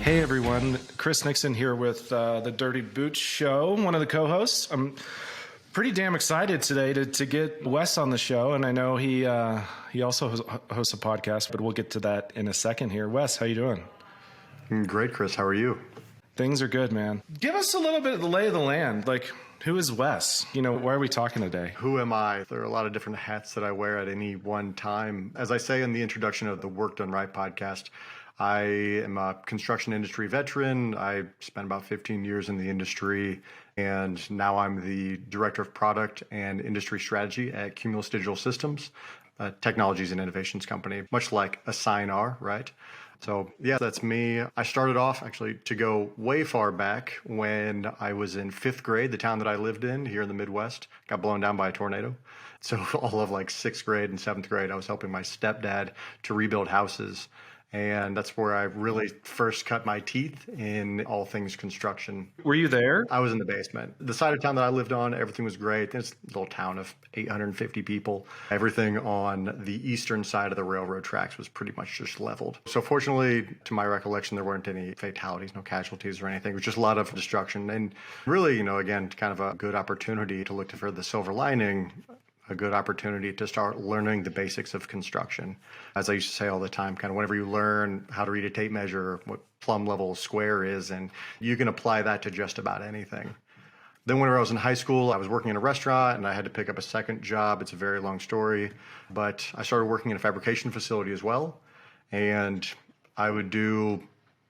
Hey everyone, Chris Nixon here with the Dirty Boots Show, one of the co-hosts. I'm pretty damn excited today to get Wes on the show, and I know he also hosts a podcast, but we'll get to that in a second here. Wes, how you doing? Great, Chris. How are you? Things are good, man. Give us a little bit of the lay of the land. Like, who is Wes? Why are we talking today? Who am I? There are a lot of different hats that I wear at any one time. As I say in the introduction of the Work Done Right podcast, I am a construction industry veteran. I spent about 15 years in the industry, and now I'm the Director of Product and Industry Strategy at Cumulus Digital Systems, a technologies and innovations company, much like a Sign-R, right? So yeah, that's me. I started off actually to go way far back when I was in 5th grade. The town that I lived in here in the Midwest got blown down by a tornado. So all of like 6th grade and 7th grade, I was helping my stepdad to rebuild houses. And that's where I really first cut my teeth in all things construction. Were you there? I was in the basement. The side of town that I lived on, everything was great. It's a little town of 850 people. Everything on the eastern side of the railroad tracks was pretty much just leveled. So fortunately, to my recollection, there weren't any fatalities, no casualties or anything. It was just a lot of destruction. And really, again, kind of a good opportunity to look for the silver lining, a good opportunity to start learning the basics of construction. As I used to say all the time, kind of whenever you learn how to read a tape measure, what plumb level square is, and you can apply that to just about anything. Then whenever I was in high school, I was working in a restaurant and I had to pick up a second job. It's a very long story, but I started working in a fabrication facility as well. And I would do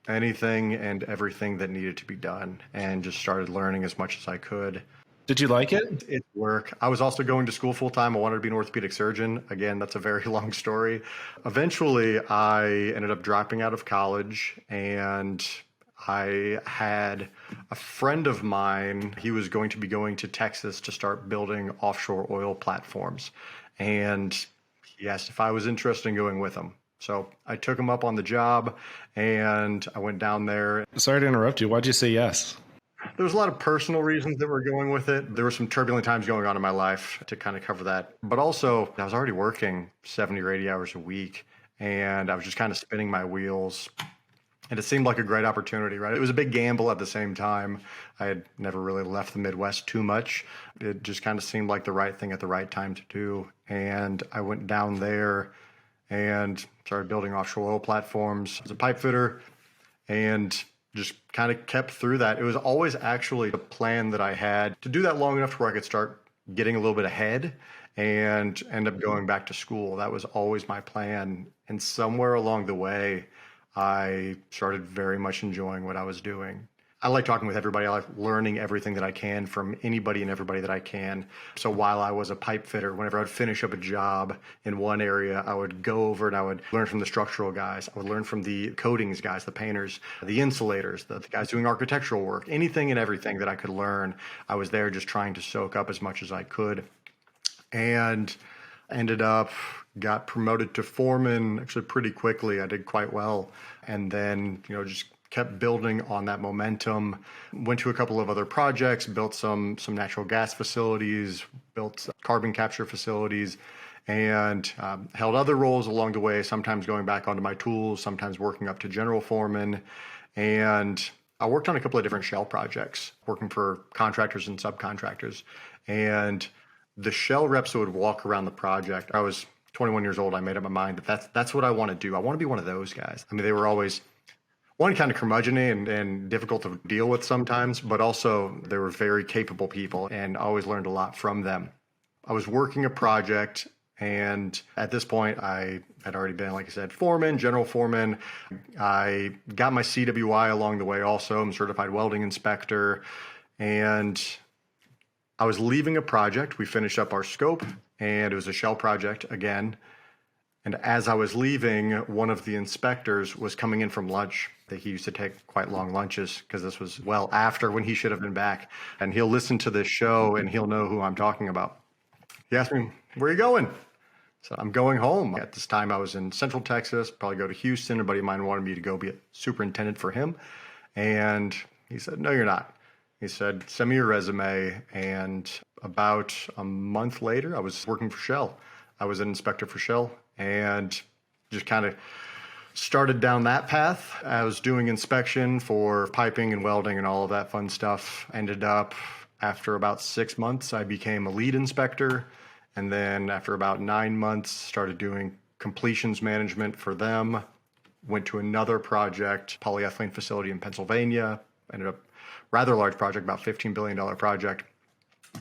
anything and everything that needed to be done and just started learning as much as I could. Did you like it? It's work. I was also going to school full time. I wanted to be an orthopedic surgeon. Again, that's a very long story. Eventually, I ended up dropping out of college, and I had a friend of mine. He was going to be going to Texas to start building offshore oil platforms. And he asked if I was interested in going with him. So I took him up on the job, and I went down there. Sorry to interrupt you. Why'd you say yes? There was a lot of personal reasons that were going with it. There were some turbulent times going on in my life to kind of cover that. But also, I was already working 70 or 80 hours a week, and I was just kind of spinning my wheels. And it seemed like a great opportunity, right? It was a big gamble at the same time. I had never really left the Midwest too much. It just kind of seemed like the right thing at the right time to do. And I went down there and started building offshore oil platforms as a pipe fitter, and just kind of kept through that. It was always actually a plan that I had to do that long enough to where I could start getting a little bit ahead and end up going back to school. That was always my plan. And somewhere along the way, I started very much enjoying what I was doing. I like talking with everybody. I like learning everything that I can from anybody and everybody that I can. So while I was a pipe fitter, whenever I would finish up a job in one area, I would go over and I would learn from the structural guys. I would learn from the coatings guys, the painters, the insulators, the guys doing architectural work, anything and everything that I could learn. I was there just trying to soak up as much as I could. And ended up, got promoted to foreman actually pretty quickly. I did quite well. And then, just kept building on that momentum, went to a couple of other projects, built some natural gas facilities, built carbon capture facilities, and held other roles along the way, sometimes going back onto my tools, sometimes working up to general foreman. And I worked on a couple of different shell projects, working for contractors and subcontractors. And the shell reps would walk around the project. I was 21 years old. I made up my mind that that's what I want to do. I want to be one of those guys. I mean, they were always one, kind of curmudgeon and difficult to deal with sometimes, but also they were very capable people and I always learned a lot from them. I was working a project, and at this point I had already been, like I said, foreman, general foreman. I got my CWI along the way also. I'm a certified welding inspector, and I was leaving a project. We finished up our scope, and it was a shell project again. And as I was leaving, one of the inspectors was coming in from lunch. He used to take quite long lunches because this was well after when he should have been back. And he'll listen to this show and he'll know who I'm talking about. He asked me, "Where are you going?" So I'm going home. At this time, I was in Central Texas, probably go to Houston. A buddy of mine wanted me to go be a superintendent for him. And he said, "No, you're not." He said, "Send me your resume." And about a month later, I was working for Shell. I was an inspector for Shell, and just kind of started down that path. I was doing inspection for piping and welding and all of that fun stuff. Ended up, after about 6 months, I became a lead inspector. And then after about 9 months, started doing completions management for them. Went to another project, polyethylene facility in Pennsylvania. Ended up rather large project, about $15 billion project.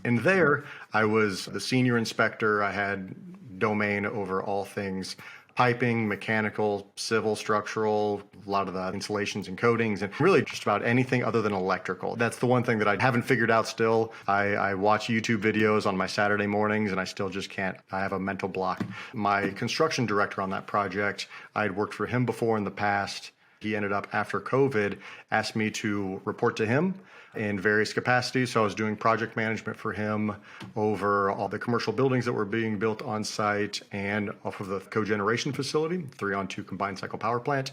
And there I was the senior inspector. I had domain over all things piping, mechanical, civil, structural, a lot of the insulations and coatings, and really just about anything other than electrical. That's the one thing that I haven't figured out still. I watch YouTube videos on my Saturday mornings and I still just can't. I have a mental block. My construction director on that project, I had worked for him before in the past. He ended up, after COVID, asked me to report to him in various capacities. So I was doing project management for him over all the commercial buildings that were being built on site and off of the cogeneration facility, 3-on-2 combined cycle power plant,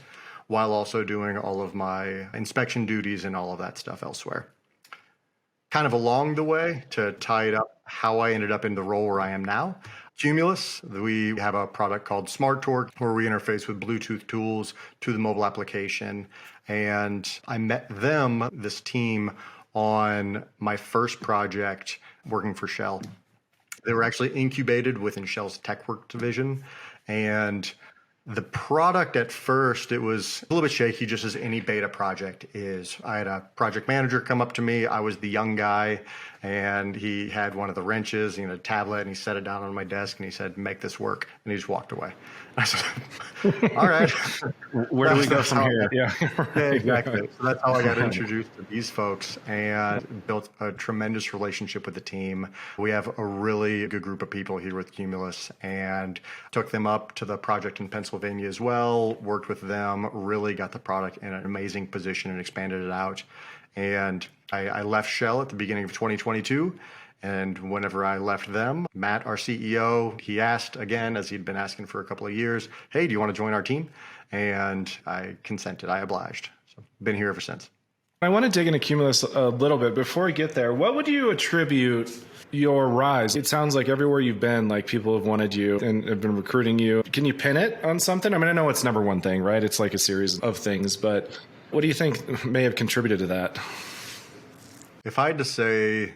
while also doing all of my inspection duties and all of that stuff elsewhere. Kind of along the way, to tie it up, how I ended up in the role where I am now. Cumulus, we have a product called Smart Torque where we interface with Bluetooth tools to the mobile application. And I met them, this team, on my first project working for Shell. They were actually incubated within Shell's TechWork division. And the product at first, it was a little bit shaky, just as any beta project is. I had a project manager come up to me. I was the young guy, and he had one of the wrenches, a tablet, and he set it down on my desk, and he said, "Make this work." And he just walked away. I said, "All right." Where do we go from here? Yeah, exactly. So that's how I got introduced to these folks and built a tremendous relationship with the team. We have a really good group of people here with Cumulus, and took them up to the project in Pennsylvania as well, worked with them, really got the product in an amazing position and expanded it out. And I left Shell at the beginning of 2022. And whenever I left them, Matt, our CEO, he asked again, as he'd been asking for a couple of years, "Hey, do you want to join our team?" And I consented. I obliged. So been here ever since. I want to dig into Cumulus a little bit. Before we get there, what would you attribute your rise? It sounds like everywhere you've been, like people have wanted you and have been recruiting you. Can you pin it on something? I mean, I know it's never one thing, right? It's like a series of things, but what do you think may have contributed to that? If I had to say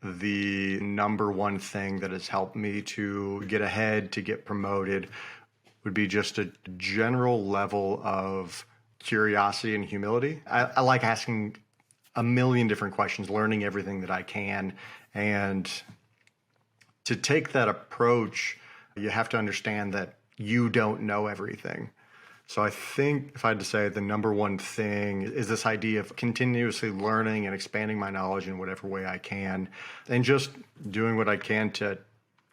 the number one thing that has helped me to get ahead, to get promoted, would be just a general level of curiosity and humility. I like asking a million different questions, learning everything that I can. And to take that approach, you have to understand that you don't know everything. So I think if I had to say the number one thing is this idea of continuously learning and expanding my knowledge in whatever way I can, and just doing what I can to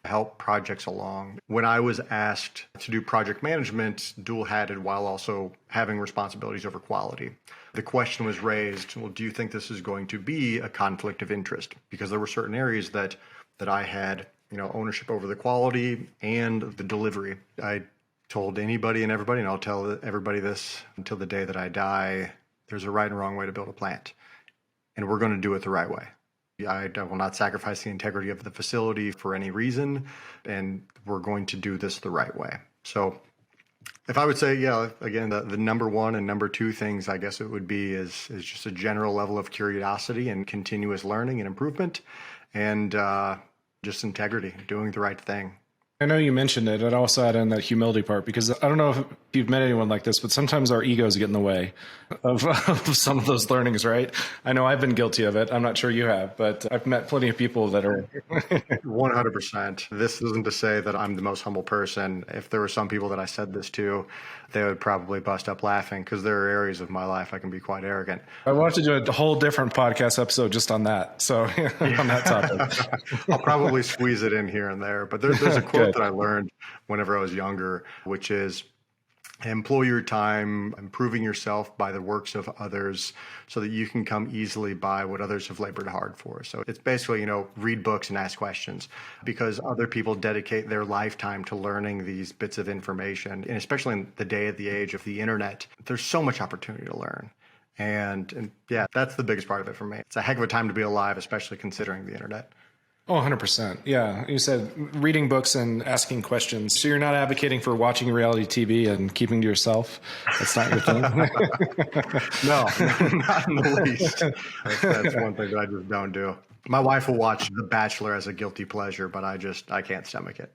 help projects along. When I was asked to do project management, dual-hatted while also having responsibilities over quality, the question was raised, well, do you think this is going to be a conflict of interest? Because there were certain areas that I had, ownership over the quality and the delivery. I told anybody and everybody, and I'll tell everybody this until the day that I die, there's a right and wrong way to build a plant. And we're going to do it the right way. I will not sacrifice the integrity of the facility for any reason, and we're going to do this the right way. So if I would say, again, the number one and number two things, I guess it would be is just a general level of curiosity and continuous learning and improvement, and just integrity, doing the right thing. I know you mentioned it. I'd also add in that humility part, because I don't know if you've met anyone like this, but sometimes our egos get in the way of some of those learnings, right? I know I've been guilty of it. I'm not sure you have, but I've met plenty of people that are 100%. This isn't to say that I'm the most humble person. If there were some people that I said this to, they would probably bust up laughing, because there are areas of my life I can be quite arrogant. I want to do a whole different podcast episode just on that. So on that topic. I'll probably squeeze it in here and there, but there's a quote that I learned whenever I was younger, which is, employ your time improving yourself by the works of others so that you can come easily by what others have labored hard for. So it's basically, read books and ask questions, because other people dedicate their lifetime to learning these bits of information. And especially in the day of the age of the internet, there's so much opportunity to learn. And yeah, that's the biggest part of it for me. It's a heck of a time to be alive, especially considering the internet. Oh, 100%. Yeah. You said reading books and asking questions. So you're not advocating for watching reality TV and keeping to yourself? That's not your thing? No, not in the least. That's one thing that I just don't do. My wife will watch The Bachelor as a guilty pleasure, but I can't stomach it.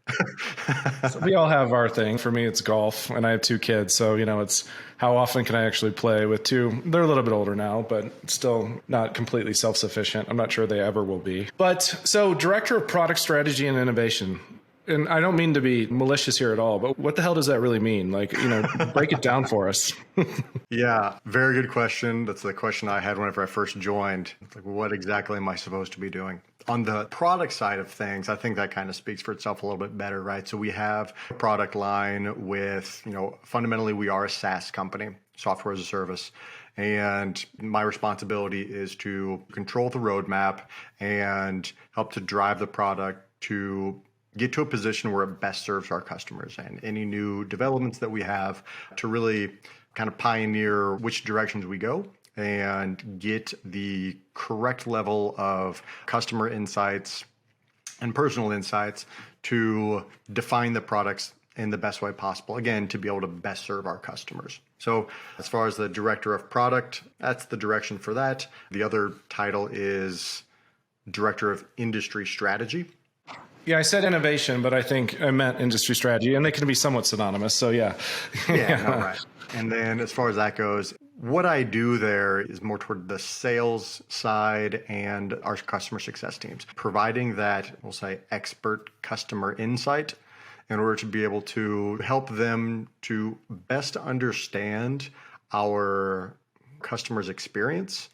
So we all have our thing. For me, it's golf, and I have two kids. So, it's how often can I actually play with two? They're a little bit older now, but still not completely self-sufficient. I'm not sure they ever will be. But so director of product strategy and innovation. And I don't mean to be malicious here at all, but what the hell does that really mean? Like, break it down for us. Yeah, very good question. That's the question I had whenever I first joined. It's like, what exactly am I supposed to be doing? On the product side of things, I think that kind of speaks for itself a little bit better, right? So we have a product line with, fundamentally we are a SaaS company, software as a service. And my responsibility is to control the roadmap and help to drive the product to get to a position where it best serves our customers, and any new developments that we have to really kind of pioneer which directions we go and get the correct level of customer insights and personal insights to define the products in the best way possible, again, to be able to best serve our customers. So as far as the director of product, that's the direction for that. The other title is director of industry strategy. Yeah, I said innovation, but I think I meant industry strategy, and they can be somewhat synonymous. So yeah. Yeah, no, right. And then as far as that goes, what I do there is more toward the sales side and our customer success teams, providing that, we'll say, expert customer insight in order to be able to help them to best understand our customers' experience,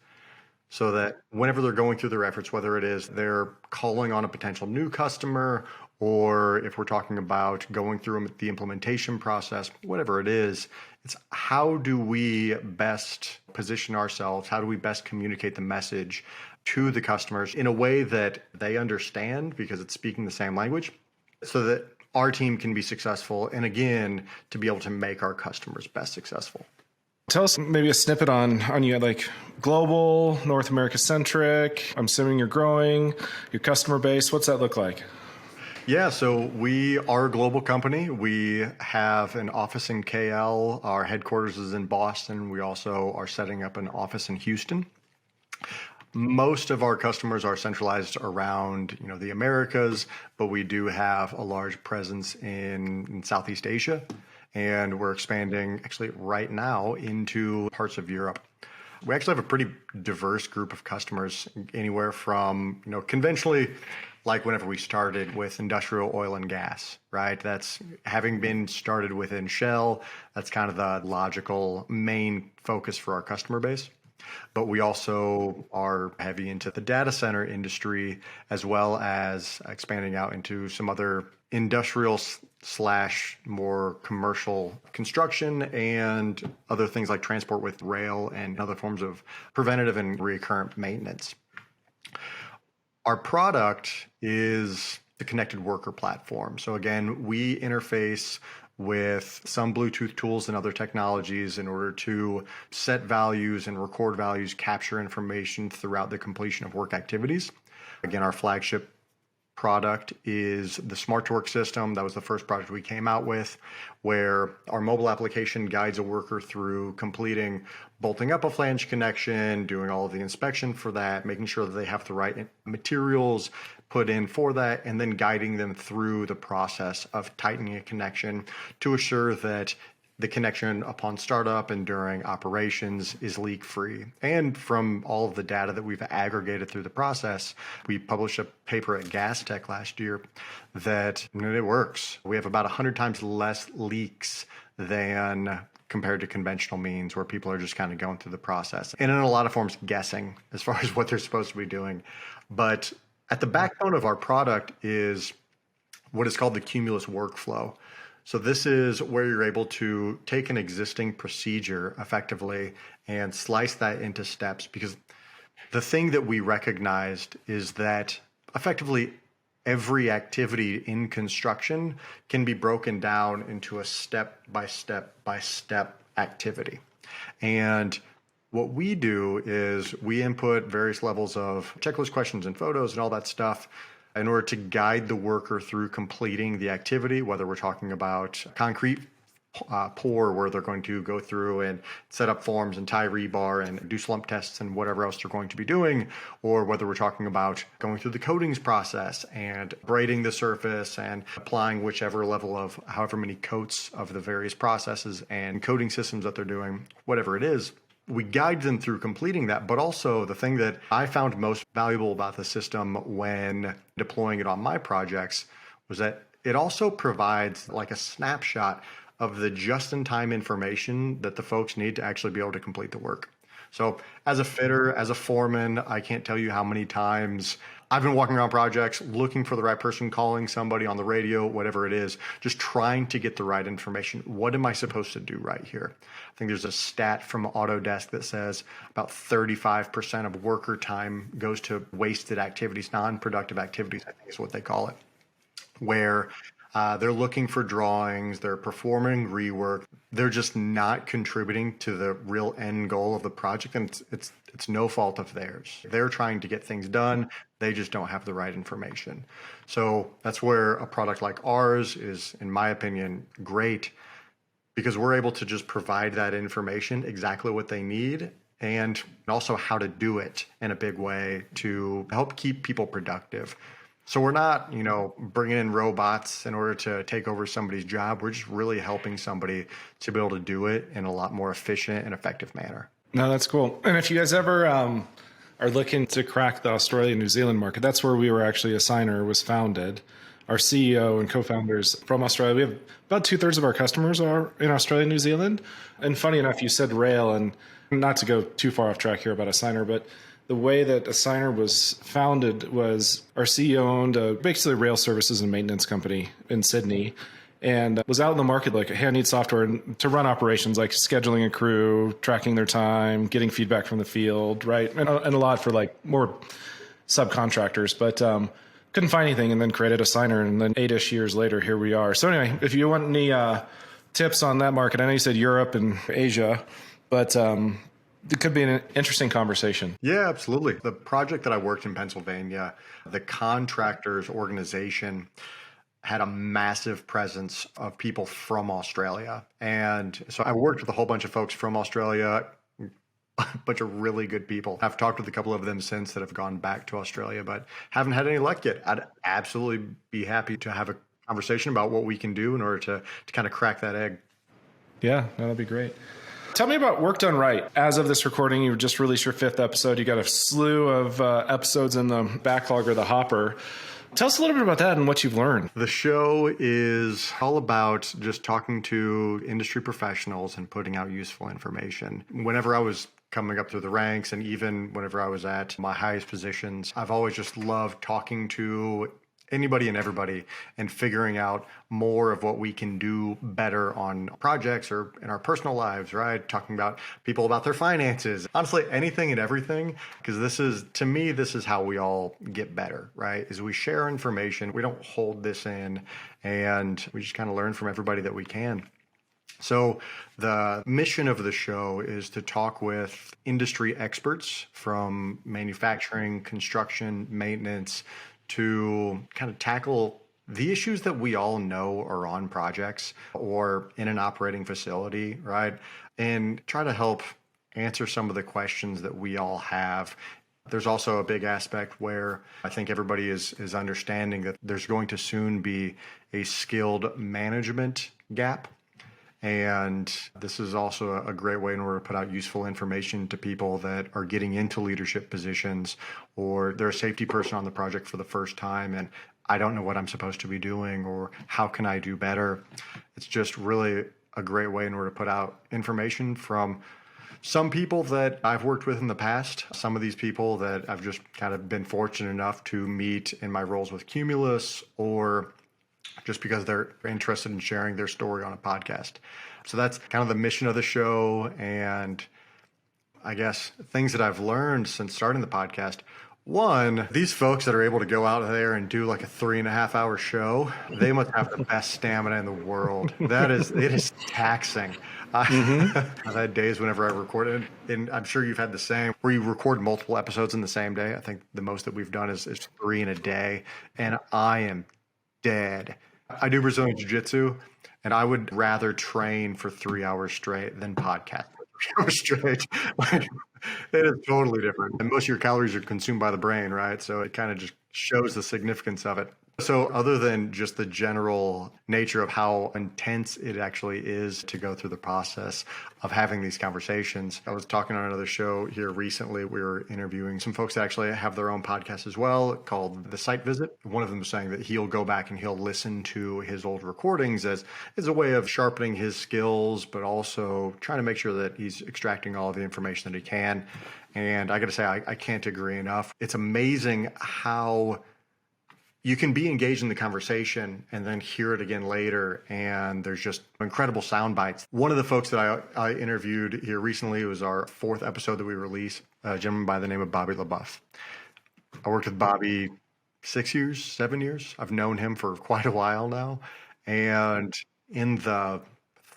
so that whenever they're going through their efforts, whether it is they're calling on a potential new customer, or if we're talking about going through the implementation process, whatever it is, it's how do we best position ourselves? How do we best communicate the message to the customers in a way that they understand, because it's speaking the same language, so that our team can be successful, and again, to be able to make our customers best successful. Tell us maybe a snippet on you, like global, North America centric. I'm assuming you're growing, your customer base. What's that look like? Yeah, so we are a global company. We have an office in KL. Our headquarters is in Boston. We also are setting up an office in Houston. Most of our customers are centralized around, the Americas, but we do have a large presence in Southeast Asia. And we're expanding actually right now into parts of Europe. We actually have a pretty diverse group of customers, anywhere from, conventionally, like whenever we started with industrial oil and gas, right? That's having been started within Shell, that's kind of the logical main focus for our customer base. But we also are heavy into the data center industry, as well as expanding out into some other industrial / more commercial construction and other things like transport with rail and other forms of preventative and recurrent maintenance. Our product is the connected worker platform. So again, we interface with some Bluetooth tools and other technologies in order to set values and record values, capture information throughout the completion of work activities. Again, our flagship product is the Smart to Work system. That was the first product we came out with, where our mobile application guides a worker through completing bolting up a flange connection, doing all of the inspection for that, making sure that they have the right materials put in for that, and then guiding them through the process of tightening a connection to assure that the connection upon startup and during operations is leak-free. And from all of the data that we've aggregated through the process, we published a paper at Gas Tech last year that it works. We have about 100 times less leaks than compared to conventional means, where people are just kind of going through the process. And in a lot of forms, guessing as far as what they're supposed to be doing. But at the backbone of our product is what is called the Cumulus workflow. So this is where you're able to take an existing procedure effectively and slice that into steps, because the thing that we recognized is that effectively every activity in construction can be broken down into a step-by-step activity. And what we do is we input various levels of checklist questions and photos and all that stuff. in order to guide the worker through completing the activity, whether we're talking about concrete pour where they're going to go through and set up forms and tie rebar and do slump tests and whatever else they're going to be doing, or whether we're talking about going through the coatings process and braiding the surface and applying whichever level of however many coats of the various processes and coating systems that they're doing, whatever it is. We guide them through completing that, but also the thing that I found most valuable about the system when deploying it on my projects was that it also provides like a snapshot of the just-in-time information that the folks need to actually be able to complete the work. So as a fitter, as a foreman, I can't tell you how many times I've been walking around projects looking for the right person, calling somebody on the radio, whatever it is, just trying to get the right information. What am I supposed to do right here? I think there's a stat from Autodesk that says about 35% of worker time goes to wasted activities, non-productive activities, I think is what they call it, where they're looking for drawings, they're performing rework, they're just not contributing to the real end goal of the project, and it's no fault of theirs. They're trying to get things done, they just don't have the right information. So that's where a product like ours is, in my opinion, great, because we're able to just provide that information, exactly what they need, and also how to do it in a big way to help keep people productive. So we're not, bringing in robots in order to take over somebody's job. We're just really helping somebody to be able to do it in a lot more efficient and effective manner. No, that's cool. And if you guys ever are looking to crack the Australia, New Zealand market, that's where we were actually, Assigner was founded. Our CEO and co-founders from Australia, we have about 2/3 of our customers are in Australia, New Zealand. And funny enough, you said rail, and not to go too far off track here about Assigner, but the way that Assigner was founded was our CEO owned basically a rail services and maintenance company in Sydney, and was out in the market like, hey, I need software to run operations like scheduling a crew, tracking their time, getting feedback from the field, right? And a lot for like more subcontractors, but couldn't find anything, and then created Assigner, and then 8-ish years later, here we are. So anyway, if you want any tips on that market, I know you said Europe and Asia, but it could be an interesting conversation. Yeah, absolutely. The project that I worked in Pennsylvania, the contractors organization had a massive presence of people from Australia. And so I worked with a whole bunch of folks from Australia, a bunch of really good people. I've talked with a couple of them since that have gone back to Australia, but haven't had any luck yet. I'd absolutely be happy to have a conversation about what we can do in order to kind of crack that egg. Yeah, that'd be great. Tell me about Work Done Right. As of this recording, you just released your 5th episode. You got a slew of episodes in the backlog or the hopper. Tell us a little bit about that and what you've learned. The show is all about just talking to industry professionals and putting out useful information. Whenever I was coming up through the ranks, and even whenever I was at my highest positions, I've always just loved talking to anybody and everybody and figuring out more of what we can do better on projects or in our personal lives, right? Talking about people about their finances, honestly, anything and everything, because to me, this is how we all get better, right? Is we share information, we don't hold this in, and we just kind of learn from everybody that we can. So the mission of the show is to talk with industry experts from manufacturing, construction, maintenance, to kind of tackle the issues that we all know are on projects or in an operating facility, right? And try to help answer some of the questions that we all have. There's also a big aspect where I think everybody is understanding that there's going to soon be a skilled management gap. And this is also a great way in order to put out useful information to people that are getting into leadership positions, or they're a safety person on the project for the first time and I don't know what I'm supposed to be doing or how can I do better. It's just really a great way in order to put out information from some people that I've worked with in the past, some of these people that I've just kind of been fortunate enough to meet in my roles with Cumulus, or just because they're interested in sharing their story on a podcast. So that's kind of the mission of the show. And I guess things that I've learned since starting the podcast. One, these folks that are able to go out there and do like a 3.5 hour show, they must have the best stamina in the world. It is taxing. I've had days whenever I recorded, and I'm sure you've had the same, where you record multiple episodes in the same day. I think the most that we've done is 3 in a day, and I am dead. I do Brazilian Jiu-Jitsu, and I would rather train for 3 hours straight than podcast for 3 hours straight. Like, it is totally different. And most of your calories are consumed by the brain, right? So it kind of just shows the significance of it. So other than just the general nature of how intense it actually is to go through the process of having these conversations, I was talking on another show here recently. We were interviewing some folks that actually have their own podcast as well called The Site Visit. One of them was saying that he'll go back and he'll listen to his old recordings as a way of sharpening his skills, but also trying to make sure that he's extracting all of the information that he can. And I got to say, I can't agree enough. It's amazing how you can be engaged in the conversation and then hear it again later, and there's just incredible sound bites. One of the folks that I interviewed here recently was our 4th episode that we released, a gentleman by the name of Bobby LaBeouf. I worked with Bobby 6 years, 7 years. I've known him for quite a while now. And in the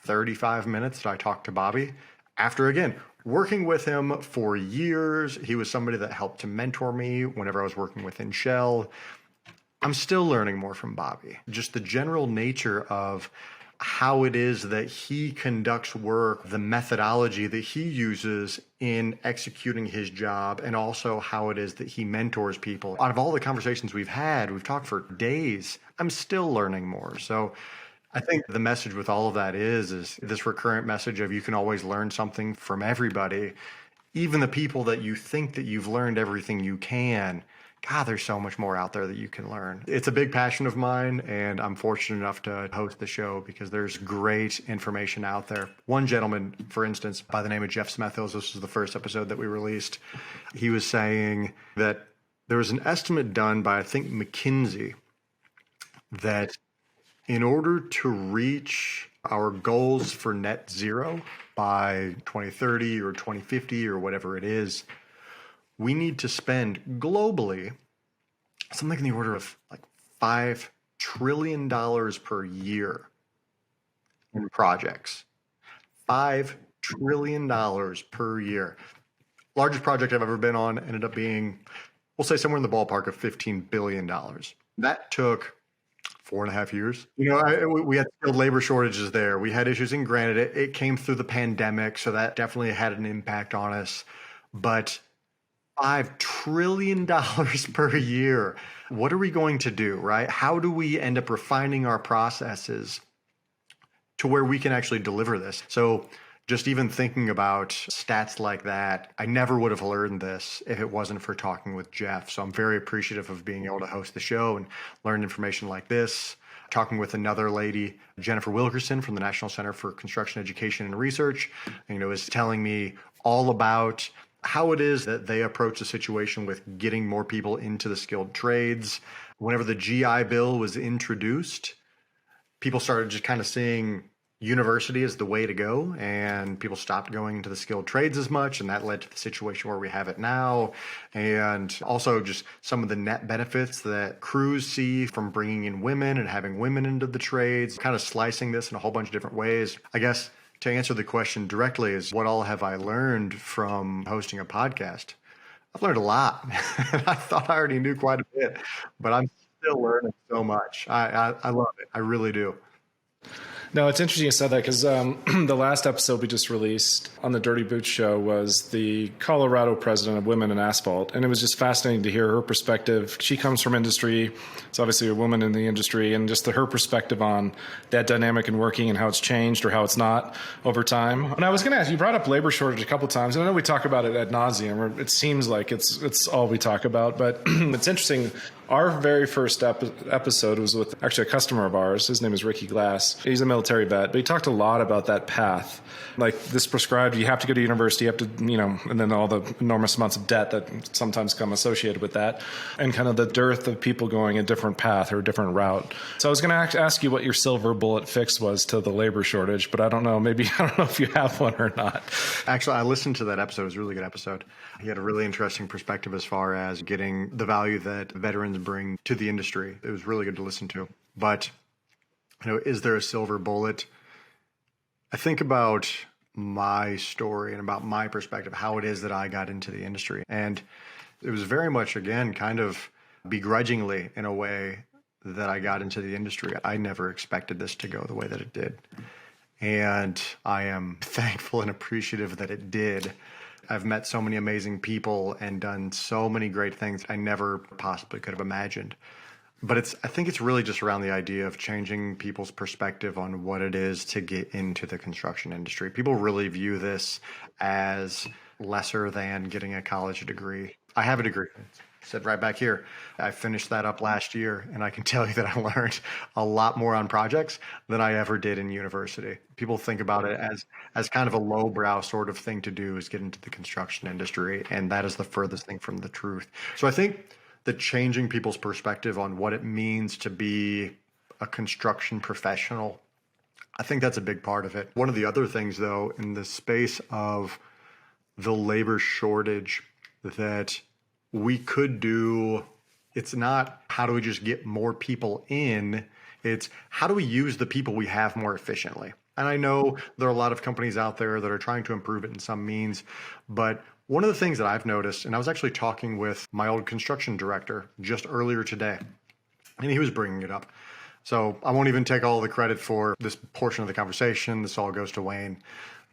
35 minutes that I talked to Bobby, after again, working with him for years, he was somebody that helped to mentor me whenever I was working within Shell. I'm still learning more from Bobby. Just the general nature of how it is that he conducts work, the methodology that he uses in executing his job, and also how it is that he mentors people. Out of all the conversations we've had, we've talked for days, I'm still learning more. So I think the message with all of that is this recurrent message of you can always learn something from everybody, even the people that you think that you've learned everything you can. God, there's so much more out there that you can learn. It's a big passion of mine, and I'm fortunate enough to host the show because there's great information out there. One gentleman, for instance, by the name of Jeff Smethills, this was the first episode that we released, he was saying that there was an estimate done by, I think, McKinsey, that in order to reach our goals for net zero by 2030 or 2050 or whatever it is, we need to spend globally something in the order of like $5 trillion per year in projects. $5 trillion per year. Largest project I've ever been on ended up being, we'll say somewhere in the ballpark of $15 billion. That took 4.5 years. You know, we had skilled labor shortages there. We had issues, and granted, it came through the pandemic, so that definitely had an impact on us. But $5 trillion per year. What are we going to do, right? How do we end up refining our processes to where we can actually deliver this? So just even thinking about stats like that, I never would have learned this if it wasn't for talking with Jeff. So I'm very appreciative of being able to host the show and learn information like this. Talking with another lady, Jennifer Wilkerson from the National Center for Construction Education and Research, is telling me all about how it is that they approach the situation with getting more people into the skilled trades. Whenever the GI Bill was introduced, people started just kind of seeing university as the way to go, and people stopped going into the skilled trades as much, and that led to the situation where we have it now. And also just some of the net benefits that crews see from bringing in women and having women into the trades, kind of slicing this in a whole bunch of different ways. I guess to answer the question directly is, what all have I learned from hosting a podcast? I've learned a lot. I thought I already knew quite a bit, but I'm still learning so much. I love it. I really do. No, it's interesting you said that because the last episode we just released on the Dirty Boots show was the Colorado president of Women in Asphalt. And it was just fascinating to hear her perspective. She comes from industry. It's obviously a woman in the industry, and just her perspective on that dynamic and working and how it's changed or how it's not over time. And I was going to ask, you brought up labor shortage a couple of times. And I know we talk about it ad nauseum. It seems like it's all we talk about, but it's interesting. Our very first episode was with actually a customer of ours. His name is Ricky Glass. He's a military vet, but he talked a lot about that path. Like this prescribed, you have to go to university, you have to, and then all the enormous amounts of debt that sometimes come associated with that, and kind of the dearth of people going a different path or a different route. So I was going to ask you what your silver bullet fix was to the labor shortage, but I don't know if you have one or not. Actually, I listened to that episode. It was a really good episode. He had a really interesting perspective as far as getting the value that veterans bring to the industry. It was really good to listen to. But, is there a silver bullet? I think about my story and about my perspective, how it is that I got into the industry. And it was very much, again, kind of begrudgingly in a way that I got into the industry. I never expected this to go the way that it did. And I am thankful and appreciative that it did. I've met so many amazing people and done so many great things I never possibly could have imagined. But I think it's really just around the idea of changing people's perspective on what it is to get into the construction industry. People really view this as lesser than getting a college degree. I have a degree. It's said right back here. I finished that up last year, and I can tell you that I learned a lot more on projects than I ever did in university. People think about it as kind of a lowbrow sort of thing to do is get into the construction industry, and that is the furthest thing from the truth. So I think that changing people's perspective on what it means to be a construction professional, I think that's a big part of it. One of the other things, though, in the space of the labor shortage that we could do, it's not how do we just get more people in, it's how do we use the people we have more efficiently. And I know there are a lot of companies out there that are trying to improve it in some means, but one of the things that I've noticed, and I was actually talking with my old construction director just earlier today, and he was bringing it up. So I won't even take all the credit for this portion of the conversation. This all goes to Wayne.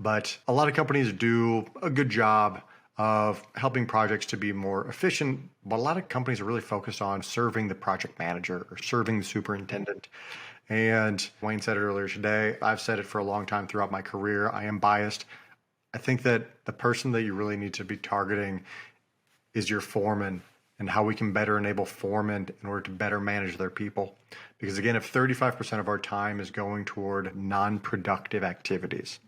But a lot of companies do a good job of helping projects to be more efficient, but a lot of companies are really focused on serving the project manager or serving the superintendent. And Wayne said it earlier today. I've said it for a long time throughout my career. I am biased. I think that the person that you really need to be targeting is your foreman and how we can better enable foremen in order to better manage their people. Because again, if 35% of our time is going toward non-productive activities,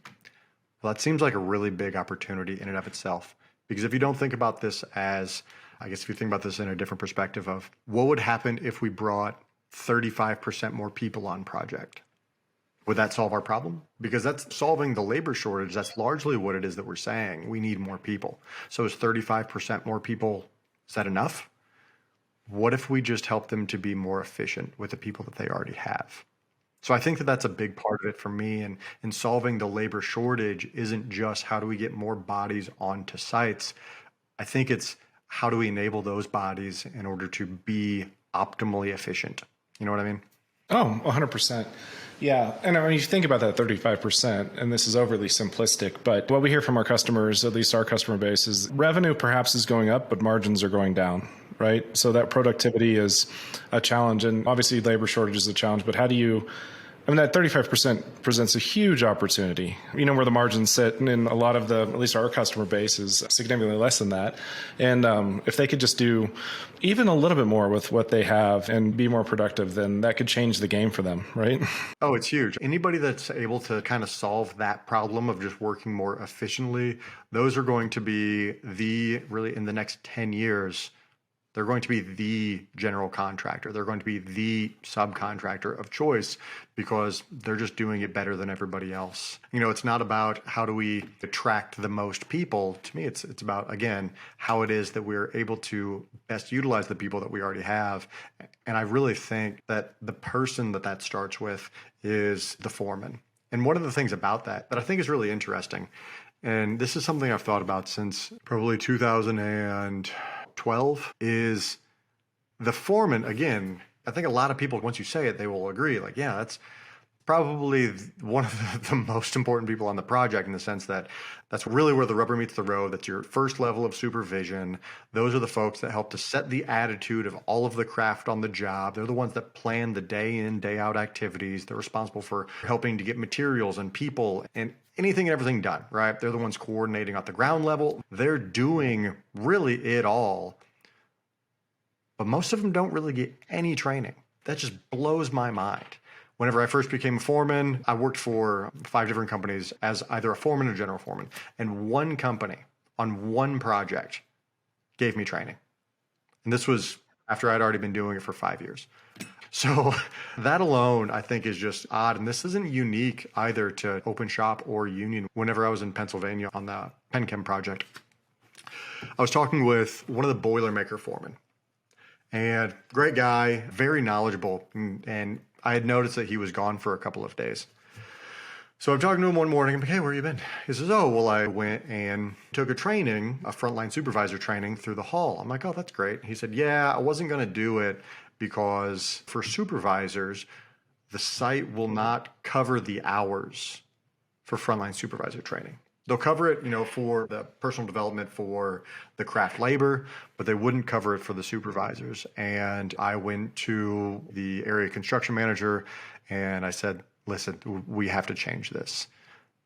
well, that seems like a really big opportunity in and of itself. Because if you don't think about this as, I guess if you think about this in a different perspective of what would happen if we brought 35% more people on project? Would that solve our problem? Because that's solving the labor shortage. That's largely what it is that we're saying. We need more people. So is 35% more people, is that enough? What if we just help them to be more efficient with the people that they already have? So I think that that's a big part of it for me. And in solving the labor shortage isn't just how do we get more bodies onto sites. I think it's how do we enable those bodies in order to be optimally efficient. You know what I mean? Oh, 100%. Yeah. And I mean, you think about that 35%, and this is overly simplistic, but what we hear from our customers, at least our customer base, is revenue perhaps is going up, but margins are going down, right? So that productivity is a challenge. And obviously labor shortage is a challenge, but how do you, I mean, that 35% presents a huge opportunity, where the margins sit, and in a lot of at least our customer base is significantly less than that. And if they could just do even a little bit more with what they have and be more productive, then that could change the game for them, right? Oh, it's huge. Anybody that's able to kind of solve that problem of just working more efficiently, those are going to be really in the next 10 years, they're going to be the general contractor. They're going to be the subcontractor of choice because they're just doing it better than everybody else. It's not about how do we attract the most people. To me, it's about, again, how it is that we're able to best utilize the people that we already have. And I really think that the person that starts with is the foreman. And one of the things about that I think is really interesting, and this is something I've thought about since probably 2012, is the foreman. Again, I think a lot of people, once you say it, they will agree. Like, yeah, that's probably one of the most important people on the project in the sense that that's really where the rubber meets the road. That's your first level of supervision. Those are the folks that help to set the attitude of all of the craft on the job. They're the ones that plan the day in, day out activities. They're responsible for helping to get materials and people and anything and everything done, right? They're the ones coordinating at the ground level. They're doing really it all. But most of them don't really get any training. That just blows my mind. Whenever I first became a foreman, I worked for 5 different companies as either a foreman or general foreman. And one company on one project gave me training. And this was after I'd already been doing it for 5 years. So that alone, I think, is just odd. And this isn't unique either to Open Shop or Union. Whenever I was in Pennsylvania on the PennChem project, I was talking with one of the Boilermaker foremen. And great guy, very knowledgeable. And I had noticed that he was gone for a couple of days. So I'm talking to him one morning. I'm like, hey, where you been? He says, oh, well, I went and took a training, a frontline supervisor training through the hall. I'm like, oh, that's great. He said, yeah, I wasn't going to do it because for supervisors, the site will not cover the hours for frontline supervisor training. They'll cover it, for the personal development for the craft labor, but they wouldn't cover it for the supervisors. And I went to the area construction manager and I said, listen, we have to change this.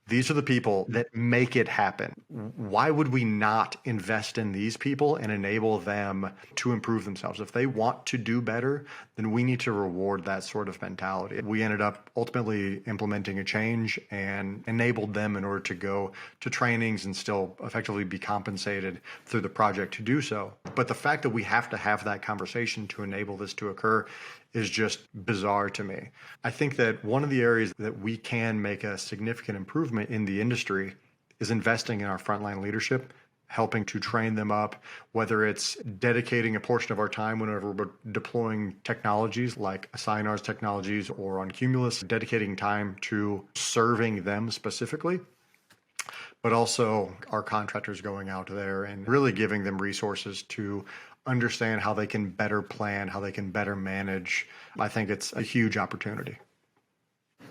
These are the people that make it happen. Why would we not invest in these people and enable them to improve themselves? If they want to do better, then we need to reward that sort of mentality. We ended up ultimately implementing a change and enabled them in order to go to trainings and still effectively be compensated through the project to do so. But the fact that we have to have that conversation to enable this to occur is just bizarre to me. I think that one of the areas that we can make a significant improvement in the industry is investing in our frontline leadership, helping to train them up, whether it's dedicating a portion of our time whenever we're deploying technologies like Assignar's technologies or on Cumulus, dedicating time to serving them specifically, but also our contractors going out there and really giving them resources to understand how they can better plan, how they can better manage. I think it's a huge opportunity.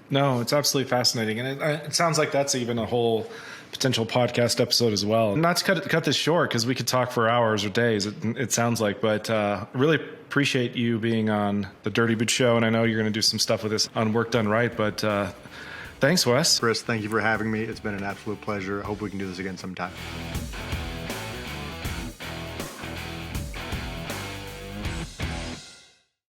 No, it's absolutely fascinating. And it sounds like that's even a whole potential podcast episode as well. Not to cut this short, because we could talk for hours or days, it sounds like, but really appreciate you being on the Dirty Boot Show. And I know you're going to do some stuff with this on Work Done Right, but thanks, Wes. Chris, thank you for having me. It's been an absolute pleasure. I hope we can do this again sometime.